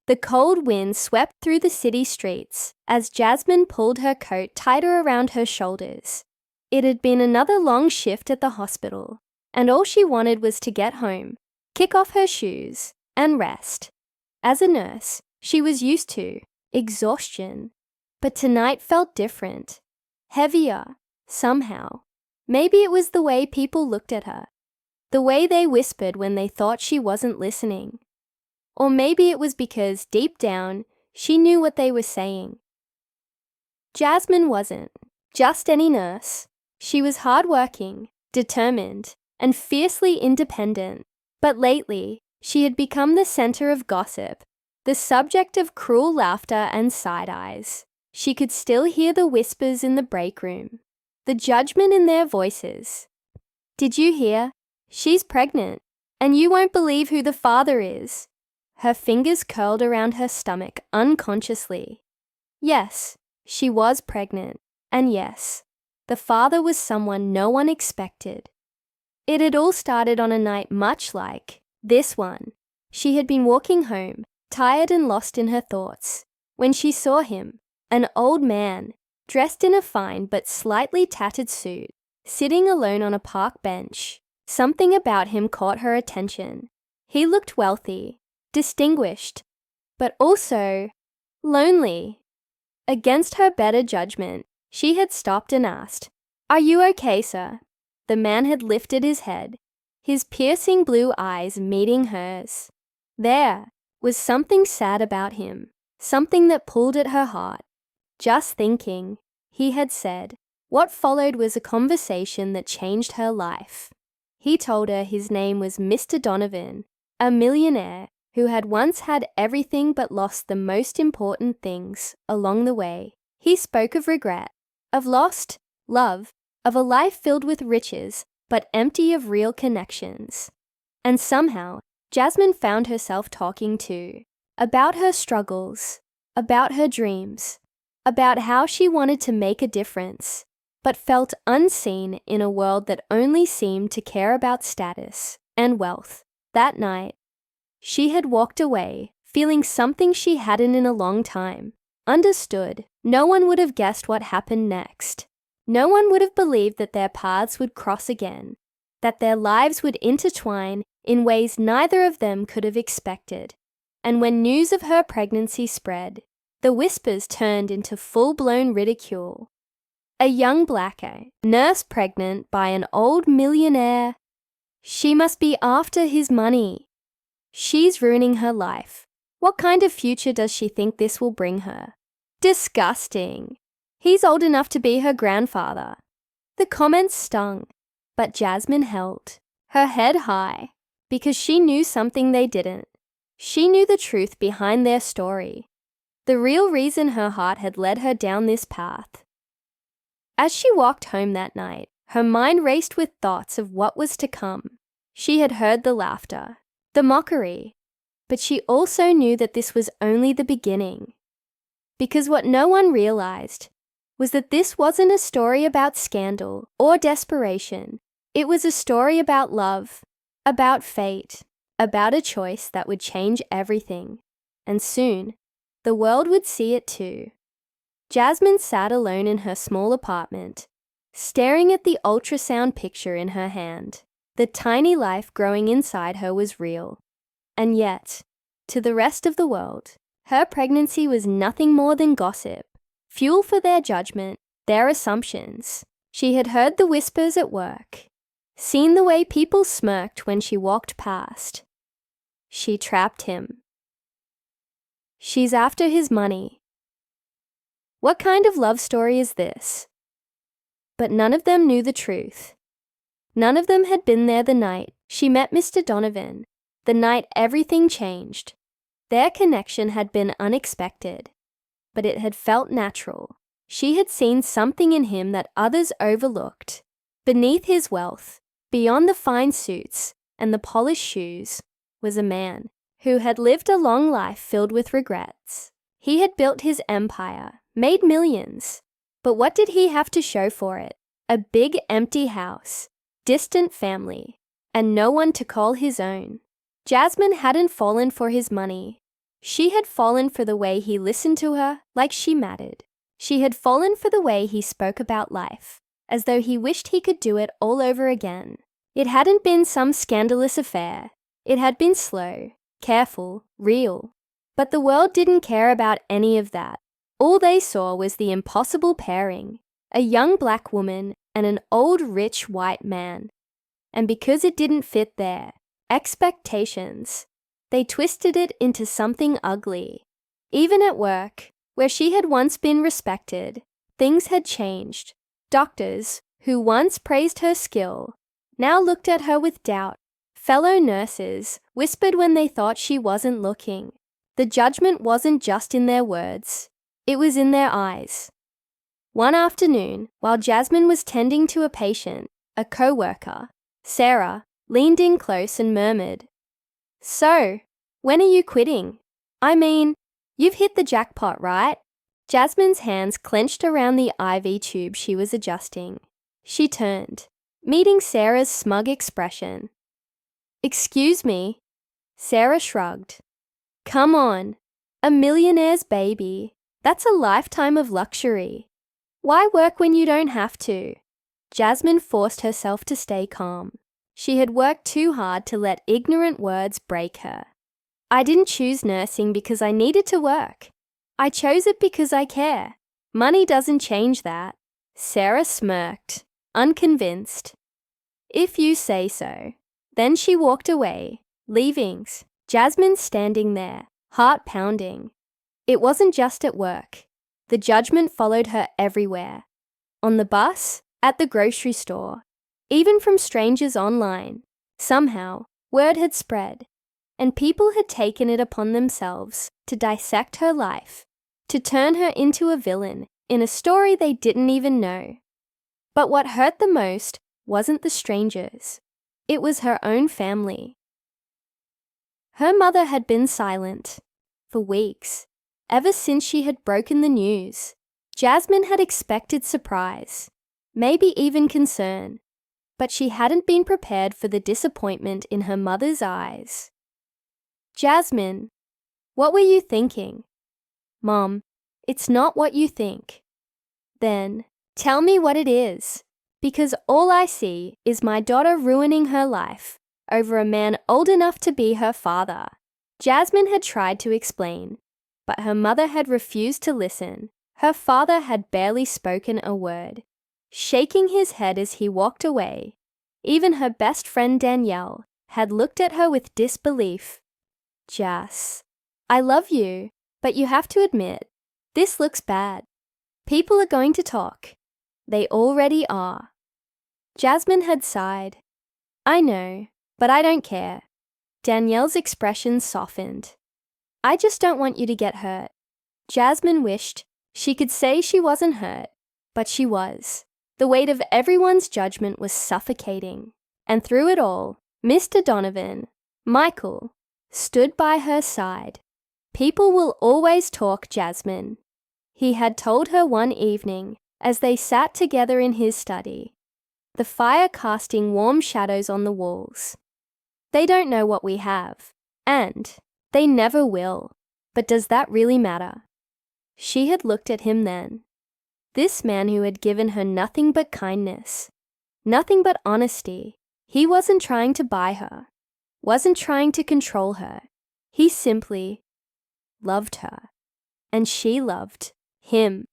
The cold wind swept through the city streets as Jasmine pulled her coat tighter around her shoulders. It had been another long shift at the hospital, and all she wanted was to get home, kick off her shoes, and rest. As a nurse, she was used to exhaustion, but tonight felt different, heavier, somehow. Maybe it was the way people looked at her, the way they whispered when they thought she wasn't listening. Or maybe it was because, deep down, she knew what they were saying. Jasmine wasn't just any nurse. She was hardworking, determined, and fiercely independent. But lately, she had become the center of gossip, the subject of cruel laughter and side eyes. She could still hear the whispers in the break room, the judgment in their voices. "Did you hear? She's pregnant, and you won't believe who the father is." Her fingers curled around her stomach unconsciously. Yes, she was pregnant, and yes, the father was someone no one expected. It had all started on a night much like this one. She had been walking home, tired and lost in her thoughts, when she saw him, an old man, dressed in a fine but slightly tattered suit, sitting alone on a park bench. Something about him caught her attention. He looked wealthy, distinguished, but also lonely. Against her better judgment, she had stopped and asked, "Are you okay, sir?" The man had lifted his head, his piercing blue eyes meeting hers. There was something sad about him, something that pulled at her heart. "Just thinking," he had said. What followed was a conversation that changed her life. He told her his name was Mr. Donovan, a millionaire who had once had everything but lost the most important things along the way. He spoke of regret, of lost love, of a life filled with riches but empty of real connections. And somehow, Jasmine found herself talking too, about her struggles, about her dreams, about how she wanted to make a difference, but felt unseen in a world that only seemed to care about status and wealth. That night, she had walked away, feeling something she hadn't in a long time. Understood, no one would have guessed what happened next. No one would have believed that their paths would cross again, that their lives would intertwine in ways neither of them could have expected. And when news of her pregnancy spread, the whispers turned into full-blown ridicule. A young black nurse pregnant by an old millionaire. She must be after his money. She's ruining her life. What kind of future does she think this will bring her? Disgusting. He's old enough to be her grandfather. The comments stung, but Jasmine held her head high because she knew something they didn't. She knew the truth behind their story, the real reason her heart had led her down this path. As she walked home that night, her mind raced with thoughts of what was to come. She had heard the laughter, the mockery, but she also knew that this was only the beginning. Because what no one realized was that this wasn't a story about scandal or desperation. It was a story about love, about fate, about a choice that would change everything. And soon, the world would see it too. Jasmine sat alone in her small apartment, staring at the ultrasound picture in her hand. The tiny life growing inside her was real. And yet, to the rest of the world, her pregnancy was nothing more than gossip, fuel for their judgment, their assumptions. She had heard the whispers at work, seen the way people smirked when she walked past. She trapped him. She's after his money. What kind of love story is this? But none of them knew the truth. None of them had been there the night she met Mr. Donovan, the night everything changed. Their connection had been unexpected, but it had felt natural. She had seen something in him that others overlooked. Beneath his wealth, beyond the fine suits and the polished shoes, was a man who had lived a long life filled with regrets. He had built his empire, made millions, but what did he have to show for it? A big empty house, distant family, and no one to call his own. Jasmine hadn't fallen for his money. She had fallen for the way he listened to her like she mattered. She had fallen for the way he spoke about life, as though he wished he could do it all over again. It hadn't been some scandalous affair. It had been slow, careful, real. But the world didn't care about any of that. All they saw was the impossible pairing, a young black woman and an old rich white man. And because it didn't fit their expectations, they twisted it into something ugly. Even at work, where she had once been respected, things had changed. Doctors, who once praised her skill, now looked at her with doubt. Fellow nurses whispered when they thought she wasn't looking. The judgment wasn't just in their words, it was in their eyes. One afternoon, while Jasmine was tending to a patient, a co-worker, Sarah, leaned in close and murmured, "So, when are you quitting? I mean, you've hit the jackpot, right?" Jasmine's hands clenched around the IV tube she was adjusting. She turned, meeting Sarah's smug expression. "Excuse me?" Sarah shrugged. "Come on, a millionaire's baby. That's a lifetime of luxury. Why work when you don't have to?" Jasmine forced herself to stay calm. She had worked too hard to let ignorant words break her. "I didn't choose nursing because I needed to work. I chose it because I care. Money doesn't change that." Sarah smirked, unconvinced. "If you say so." Then she walked away, leaving Jasmine standing there, heart pounding. It wasn't just at work. The judgment followed her everywhere. On the bus, at the grocery store, even from strangers online. Somehow, word had spread, and people had taken it upon themselves to dissect her life, to turn her into a villain in a story they didn't even know. But what hurt the most wasn't the strangers. It was her own family. Her mother had been silent for weeks, ever since she had broken the news. Jasmine had expected surprise, maybe even concern, but she hadn't been prepared for the disappointment in her mother's eyes. "Jasmine, what were you thinking?" "Mom, it's not what you think." "Then, tell me what it is, because all I see is my daughter ruining her life over a man old enough to be her father." Jasmine had tried to explain, but her mother had refused to listen. Her father had barely spoken a word, shaking his head as he walked away. Even her best friend Danielle had looked at her with disbelief. "Jas, I love you, but you have to admit, this looks bad. People are going to talk. They already are." Jasmine had sighed. "I know, but I don't care." Danielle's expression softened. "I just don't want you to get hurt." Jasmine wished she could say she wasn't hurt, but she was. The weight of everyone's judgment was suffocating. And through it all, Mr. Donovan, Michael, stood by her side. "People will always talk, Jasmine," he had told her one evening as they sat together in his study, the fire casting warm shadows on the walls. "They don't know what we have, and they never will. But does that really matter?" She had looked at him then. This man who had given her nothing but kindness, nothing but honesty. He wasn't trying to buy her, wasn't trying to control her. He simply loved her, and she loved him.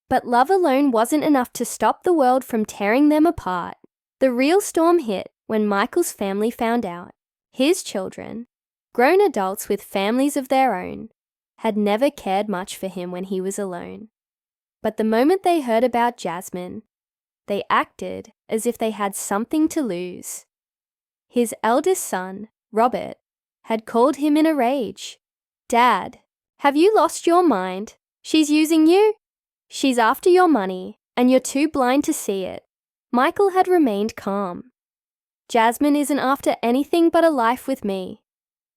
But love alone wasn't enough to stop the world from tearing them apart. The real storm hit when Michael's family found out. His children, grown adults with families of their own, had never cared much for him when he was alone. But the moment they heard about Jasmine, they acted as if they had something to lose. His eldest son, Robert, had called him in a rage. "Dad, have you lost your mind? She's using you? She's after your money, and you're too blind to see it." Michael had remained calm. "Jasmine isn't after anything but a life with me.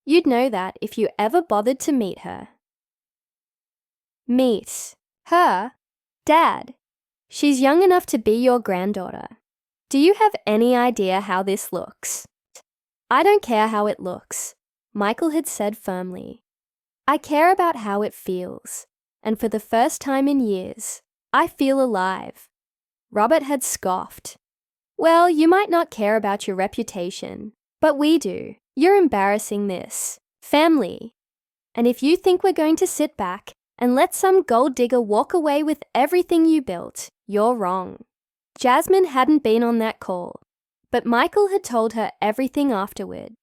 You'd know that if you ever bothered to meet her." "Meet her? Dad, she's young enough to be your granddaughter. Do you have any idea how this looks?" "I don't care how it looks," Michael had said firmly. I care about how it feels, and for the first time in years, I feel alive." Robert had scoffed. "Well, you might not care about your reputation, but we do. You're embarrassing this family. And if you think we're going to sit back and let some gold digger walk away with everything you built, you're wrong." Jasmine hadn't been on that call, but Michael had told her everything afterward.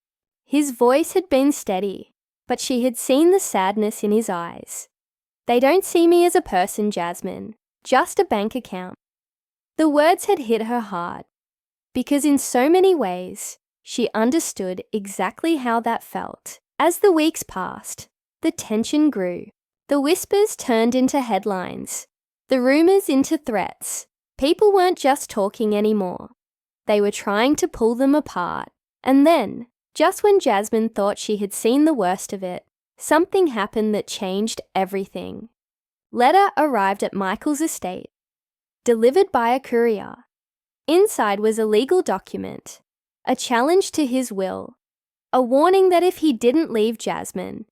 His voice had been steady, but she had seen the sadness in his eyes. "They don't see me as a person, Jasmine, just a bank account." The words had hit her hard, because in so many ways, she understood exactly how that felt. As the weeks passed, the tension grew. The whispers turned into headlines, the rumors into threats. People weren't just talking anymore. They were trying to pull them apart. And then, just when Jasmine thought she had seen the worst of it, something happened that changed everything. Letter arrived at Michael's estate, delivered by a courier. Inside was a legal document, a challenge to his will, a warning that if he didn't leave Jasmine,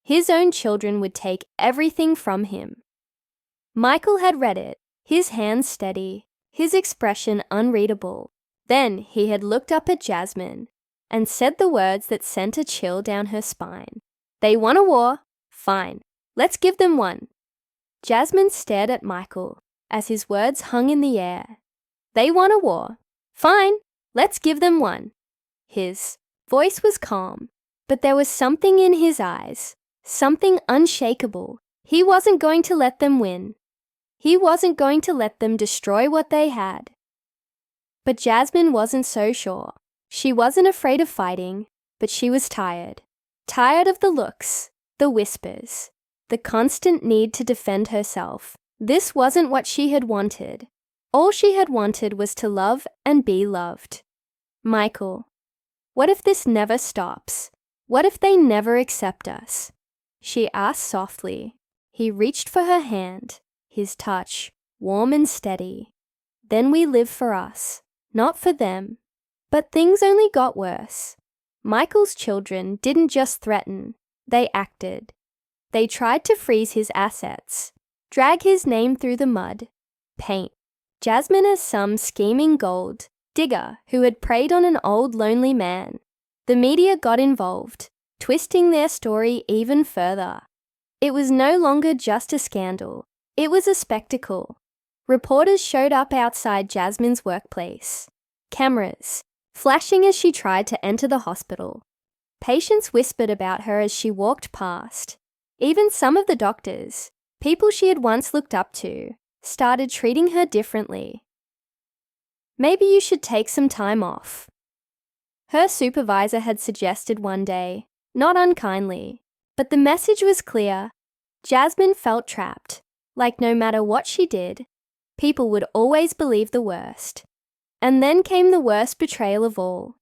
his own children would take everything from him. Michael had read it, his hands steady, his expression unreadable. Then he had looked up at Jasmine and said the words that sent a chill down her spine. "They want a war? Fine. Let's give them one." Jasmine stared at Michael as his words hung in the air. "They want a war? Fine. Let's give them one." His voice was calm, but there was something in his eyes, something unshakable. He wasn't going to let them win. He wasn't going to let them destroy what they had. But Jasmine wasn't so sure. She wasn't afraid of fighting, but she was tired. Tired of the looks, the whispers, the constant need to defend herself. This wasn't what she had wanted. All she had wanted was to love and be loved. "Michael, what if this never stops? What if they never accept us?" she asked softly. He reached for her hand, his touch warm and steady. "Then we live for us, not for them." But things only got worse. Michael's children didn't just threaten, they acted. They tried to freeze his assets, drag his name through the mud, paint Jasmine as some scheming gold digger who had preyed on an old lonely man. The media got involved, twisting their story even further. It was no longer just a scandal, it was a spectacle. Reporters showed up outside Jasmine's workplace, cameras flashing as she tried to enter the hospital. Patients whispered about her as she walked past. Even some of the doctors, people she had once looked up to, started treating her differently. "Maybe you should take some time off," her supervisor had suggested one day, not unkindly. But the message was clear. Jasmine felt trapped, like no matter what she did, people would always believe the worst. And then came the worst betrayal of all.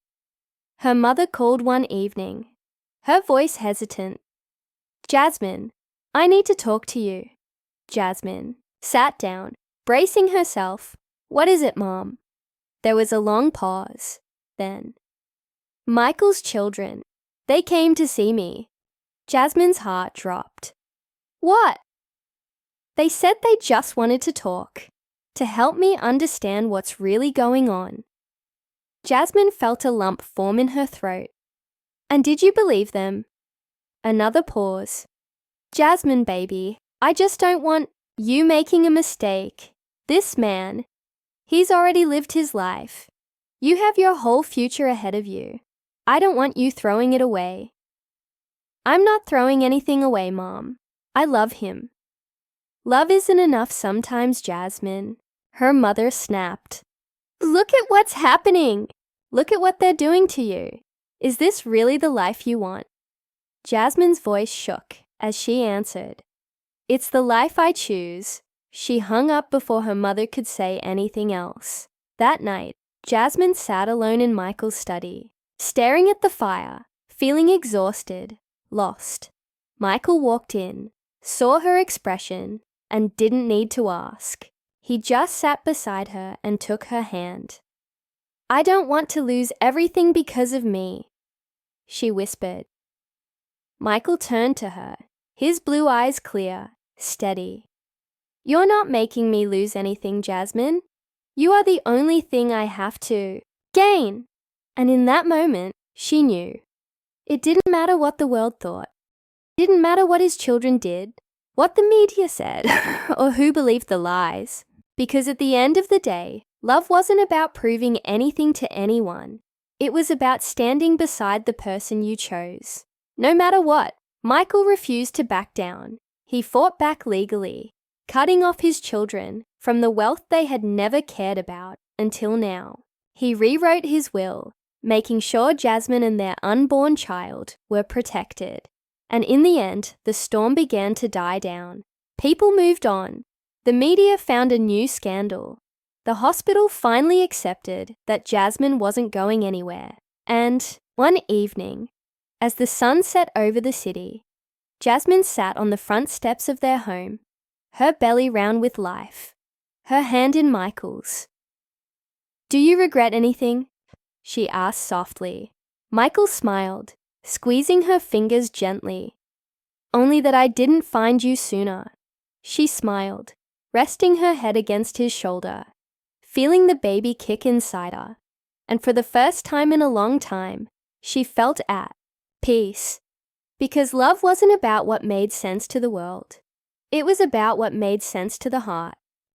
Her mother called one evening, her voice hesitant. "Jasmine, I need to talk to you." Jasmine sat down, bracing herself. "What is it, Mom?" There was a long pause. Then, "Michael's children. They came to see me." Jasmine's heart dropped. "What?" "They said they just wanted to talk, to help me understand what's really going on." Jasmine felt a lump form in her throat. "And did you believe them?" Another pause. "Jasmine, baby, I just don't want you making a mistake. This man, he's already lived his life. You have your whole future ahead of you. I don't want you throwing it away." "I'm not throwing anything away, Mom. I love him." "Love isn't enough sometimes, Jasmine," her mother snapped. "Look at what's happening. Look at what they're doing to you. Is this really the life you want?" Jasmine's voice shook as she answered, "It's the life I choose." She hung up before her mother could say anything else. That night, Jasmine sat alone in Michael's study, staring at the fire, feeling exhausted, lost. Michael walked in, saw her expression, and didn't need to ask. He just sat beside her and took her hand. "I don't want to lose everything because of me," she whispered. Michael turned to her, his blue eyes clear, steady. "You're not making me lose anything, Jasmine. You are the only thing I have to gain." And in that moment, she knew. It didn't matter what the world thought. It didn't matter what his children did, what the media said, or who believed the lies. Because at the end of the day, love wasn't about proving anything to anyone. It was about standing beside the person you chose. No matter what, Michael refused to back down. He fought back legally, cutting off his children from the wealth they had never cared about until now. He rewrote his will, making sure Jasmine and their unborn child were protected. And in the end, the storm began to die down. People moved on. The media found a new scandal. The hospital finally accepted that Jasmine wasn't going anywhere. And one evening, as the sun set over the city, Jasmine sat on the front steps of their home, her belly round with life, her hand in Michael's. "Do you regret anything?" she asked softly. Michael smiled, squeezing her fingers gently. "Only that I didn't find you sooner." She smiled, resting her head against his shoulder, feeling the baby kick inside her. And for the first time in a long time, she felt at peace. Because love wasn't about what made sense to the world. It was about what made sense to the heart.